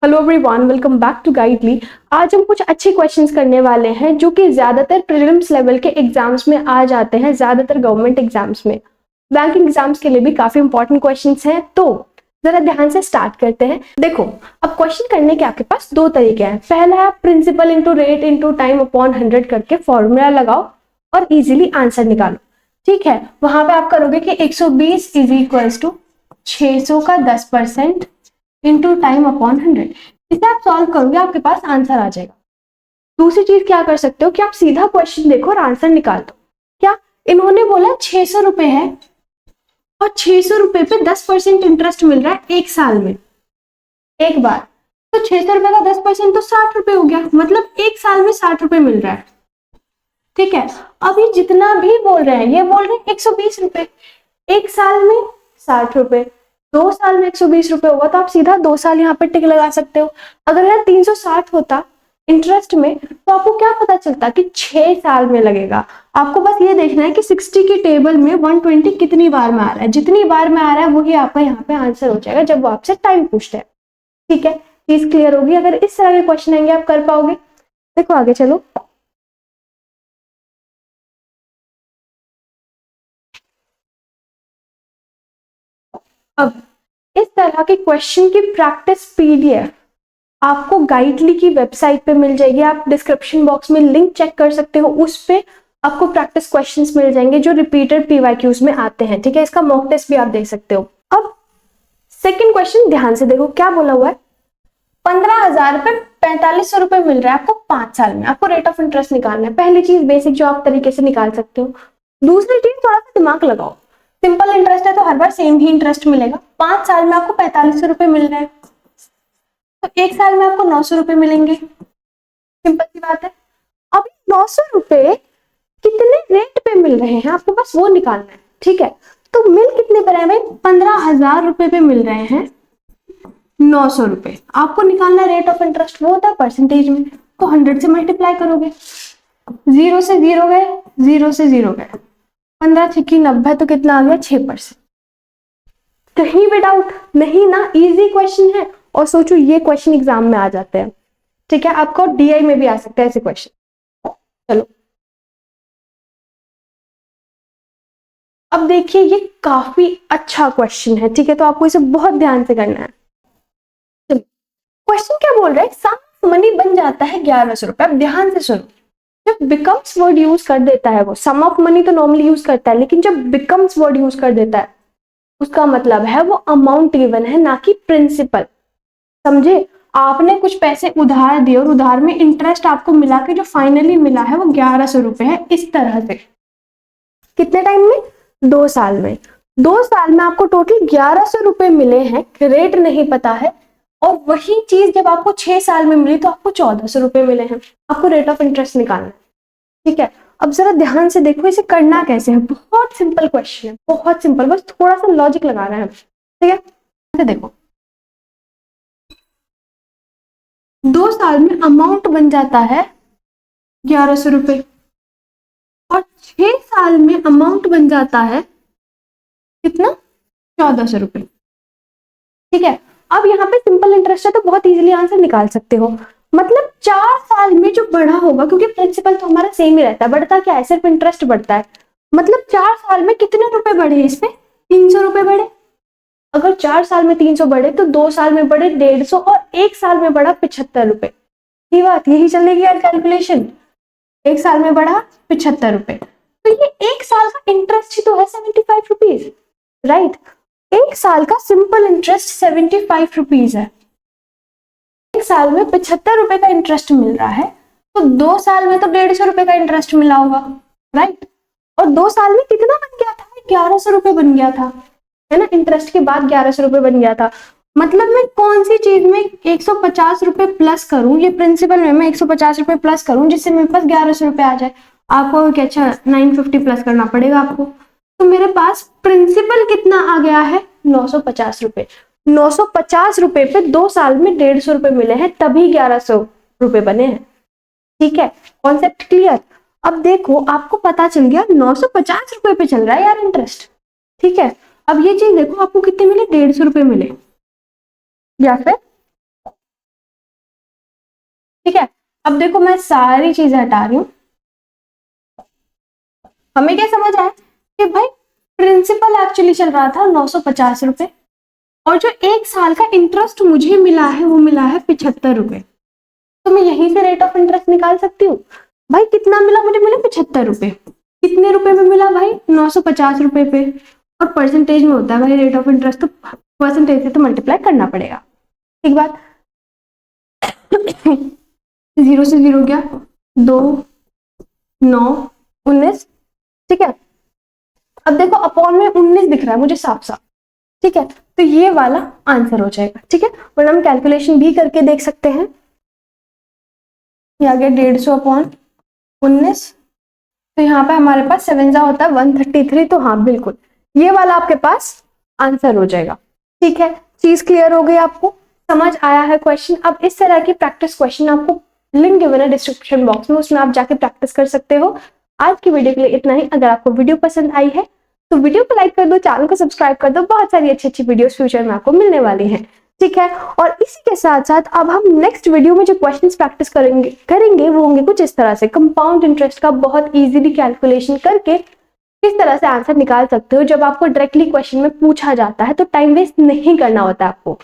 Hello everyone, welcome back to Guidely. आज हम कुछ अच्छे क्वेश्चंस करने वाले हैं जो कि ज्यादातर प्रीलिम्स लेवल के एग्जाम्स में आ जाते हैं, ज्यादातर गवर्नमेंट एग्जाम्स में, बैंकिंग एग्जाम्स के लिए भी काफी इंपॉर्टेंट क्वेश्चंस हैं। तो जरा ध्यान से स्टार्ट करते हैं। देखो, अब क्वेश्चन करने के आपके पास दो तरीके हैं। पहला है principal into rate into time upon 100 करके फॉर्मूला लगाओ और इजीली आंसर निकालो। ठीक है, वहां पे आप करोगे कि 120 इज इक्वल्स टू 600 का 10% इंटू टाइम अपॉन 100। इसे आप सॉल्व करोगे, आपके पास आंसर आ जाएगा। दूसरी चीज क्या कर सकते हो कि आप सीधा क्वेश्चन देखो और आंसर निकाल दो। क्या इन्होंने बोला 600 रुपए है और 600 रुपए पे 10% इंटरेस्ट मिल रहा है एक साल में, एक बार। तो 600 रुपए का 10% तो 60 रुपए हो गया, मतलब एक साल में 60 रुपए मिल रहा है। ठीक है, अभी जितना भी बोल रहे हैं, ये बोल रहे हैं 120 रुपए, एक साल में 60 रुपए, 2 साल में 120 रुपए होगा, तो आप सीधा 2 साल यहाँ पर टिक लगा सकते हो। अगर यह 360 होता इंटरेस्ट में तो आपको क्या पता चलता कि 6 साल में लगेगा। आपको बस ये देखना है कि 60 की टेबल में 120 कितनी बार में आ रहा है, जितनी बार में आ रहा है वही आपका यहाँ पे आंसर हो जाएगा जब वो आपसे टाइम पूछते हैं। ठीक है, चीज क्लियर होगी। अगर इस तरह के क्वेश्चन आएंगे आप कर पाओगे। देखो आगे चलो। अब इस तरह के क्वेश्चन की प्रैक्टिस पीडीएफ आपको गाइडली की वेबसाइट पे मिल जाएगी। आप डिस्क्रिप्शन बॉक्स में लिंक चेक कर सकते हो, उस पे आपको प्रैक्टिस क्वेश्चंस मिल जाएंगे जो रिपीटेड पीवाईक्यूज में आते हैं। ठीक है, इसका मॉक टेस्ट भी आप देख सकते हो। अब सेकंड क्वेश्चन ध्यान से देखो, क्या बोला हुआ है। 15,000 रुपए 4500 रुपए मिल रहा है आपको 5 साल में। आपको रेट ऑफ इंटरेस्ट निकालना है। पहली चीज बेसिक जो आप तरीके से निकाल सकते हो। दूसरी चीज थोड़ा सा दिमाग लगाओ। सिंपल इंटरेस्ट है तो हर बार सेम ही इंटरेस्ट मिलेगा। 5 साल में आपको 4500 रुपए मिल रहे हैं, तो एक साल में आपको 900 रुपए मिलेंगे। सिंपल सी बात है। अब 900 रुपए कितने रेट पे मिल रहे हैं आपको बस वो निकालना है। ठीक है, तो मिल कितने पर है भाई, 15,000 रुपए पे मिल रहे हैं 900 रुपए। आपको निकालना रेट ऑफ इंटरेस्ट, वो होता है परसेंटेज में, तो 100 से मल्टीप्लाई करोगे। 0 से 0 गए, 0 से 0 गए, 15 छक्की 90, तो कितना आ गया 6%। कहीं भी डाउट नहीं ना, इजी क्वेश्चन है। और सोचो ये क्वेश्चन एग्जाम में आ जाते हैं। ठीक है, आपको डीआई में भी आ सकते हैं ऐसे क्वेश्चन। चलो अब देखिए, ये काफी अच्छा क्वेश्चन है। ठीक है, तो आपको इसे बहुत ध्यान से करना है। चलो, क्वेश्चन क्या बोल रहा है, सम मनी बन जाता है 1100 रुपए। अब ध्यान से सुनो, जब बिकम्स वर्ड यूज कर देता है वो, सम ऑफ मनी तो नॉर्मली यूज करता है, लेकिन जब बिकम्स वर्ड यूज कर देता है उसका मतलब है वो अमाउंट गिवन है, ना कि प्रिंसिपल। समझे, आपने कुछ पैसे उधार दिए और उधार में इंटरेस्ट आपको मिला के जो फाइनली मिला है वो 1100 रुपए है। इस तरह से कितने टाइम में, 2 साल में। 2 साल में आपको टोटल 1100 रुपए मिले हैं, रेट नहीं पता है। और वही चीज जब आपको 6 साल में मिली तो आपको 1400 रुपए मिले हैं। आपको रेट ऑफ इंटरेस्ट निकालना है। ठीक है, अब जरा ध्यान से देखो इसे करना कैसे है। बहुत सिंपल क्वेश्चन है, बहुत सिंपल, बस थोड़ा सा लॉजिक लगाना है। ठीक है, देखो 2 साल में अमाउंट बन जाता है 1100 रुपए और 6 साल में अमाउंट बन जाता है कितना, 1400 रुपए। ठीक है, अब यहाँ पे सिंपल इंटरेस्ट है तो बहुत इजीली आंसर निकाल सकते हो। मतलब 4 साल में जो बढ़ा होगा, क्योंकि प्रिंसिपल तो हमारा सेम ही रहता है, बढ़ता क्या है, सिर्फ इंटरेस्ट बढ़ता है। मतलब 4 साल में कितने रुपए बढ़े, इस पे 300 रुपए बढ़े। अगर 4 साल में 300 बढ़े तो 2 साल में बढ़े 150 और एक साल में बढ़ा 75 रुपए। ये बात यही चलेगी यार कैलकुलेशन। एक साल में बढ़ा 75 रुपए, तो ये एक साल का इंटरेस्ट ही तो है 75 रुपीज, राइट। एक साल का सिंपल इंटरेस्ट 75 रुपीज है। एक साल में 75 रुपए का इंटरेस्ट मिल रहा है, तो 2 साल में तो 150 रुपए का इंटरेस्ट मिला होगा, राइट। और 2 साल में कितना बन गया था, 1100 रुपए बन गया था, है ना। इंटरेस्ट के बाद 1100 रुपए बन गया था। मतलब मैं कौन सी चीज में 150 रुपए प्लस करूं, ये प्रिंसिपल में मैं 150 रुपए प्लस करूं जिससे मेरे पास 1100 रुपए आ जाए। आपको क्या, अच्छा 950 प्लस करना पड़ेगा आपको। तो मेरे पास प्रिंसिपल कितना आ गया है, 950 रुपए। 950 रुपए पे 2 साल में 150 रुपए मिले हैं, तभी 1100 रुपए बने हैं। ठीक है, कॉन्सेप्ट क्लियर। अब देखो आपको पता चल गया 950 रुपए पे चल रहा है यार इंटरेस्ट। ठीक है, अब ये चीज देखो आपको कितने मिले, 150 रुपए मिले, या फिर ठीक है, अब देखो मैं सारी चीजें हटा रही हूँ। हमें क्या समझ आया कि भाई प्रिंसिपल एक्चुअली चल रहा था 950 रुपए, और जो 1 साल का इंटरेस्ट मुझे मिला है वो मिला है 75 रुपए। तो मैं यहीं से रेट ऑफ इंटरेस्ट निकाल सकती हूँ। भाई कितना मिला मुझे, मिला 75 रुपए। कितने रुपए में मिला भाई, 950 रुपए पे। और परसेंटेज में होता है भाई रेट ऑफ इंटरेस्ट, तो परसेंटेज से तो मल्टीप्लाई करना पड़ेगा। ठीक बात। 0 से 0 गया, 2, 9, 19। ठीक है, अब देखो अपॉन में 19 दिख रहा है मुझे साफ साफ। ठीक है, तो ये वाला आंसर हो जाएगा। ठीक है, वरना हम कैलकुलेशन भी करके देख सकते हैं। ये आ गया 150 अपॉन 19, तो यहाँ पे हमारे पास 7 जा होता है 133। तो हाँ बिल्कुल ये वाला आपके पास आंसर हो जाएगा। ठीक है, चीज क्लियर हो गई, आपको समझ आया है क्वेश्चन। अब इस तरह की प्रैक्टिस क्वेश्चन आपको लिंक गिवन है डिस्क्रिप्शन बॉक्स में, उसमें आप जाके प्रैक्टिस कर सकते हो। आज की वीडियो के लिए इतना ही। अगर आपको वीडियो पसंद आई है तो वीडियो को लाइक कर दो, चैनल को सब्सक्राइब कर दो। बहुत सारी अच्छी अच्छी वीडियोस फ्यूचर में आपको मिलने वाली हैं। ठीक है, और इसी के साथ साथ अब हम नेक्स्ट वीडियो में जो क्वेश्चंस प्रैक्टिस करेंगे वो होंगे कुछ इस तरह से। कंपाउंड इंटरेस्ट का बहुत इजीली कैलकुलेशन करके किस तरह से आंसर निकाल सकते हो जब आपको डायरेक्टली क्वेश्चन में पूछा जाता है, तो टाइम वेस्ट नहीं करना होता आपको।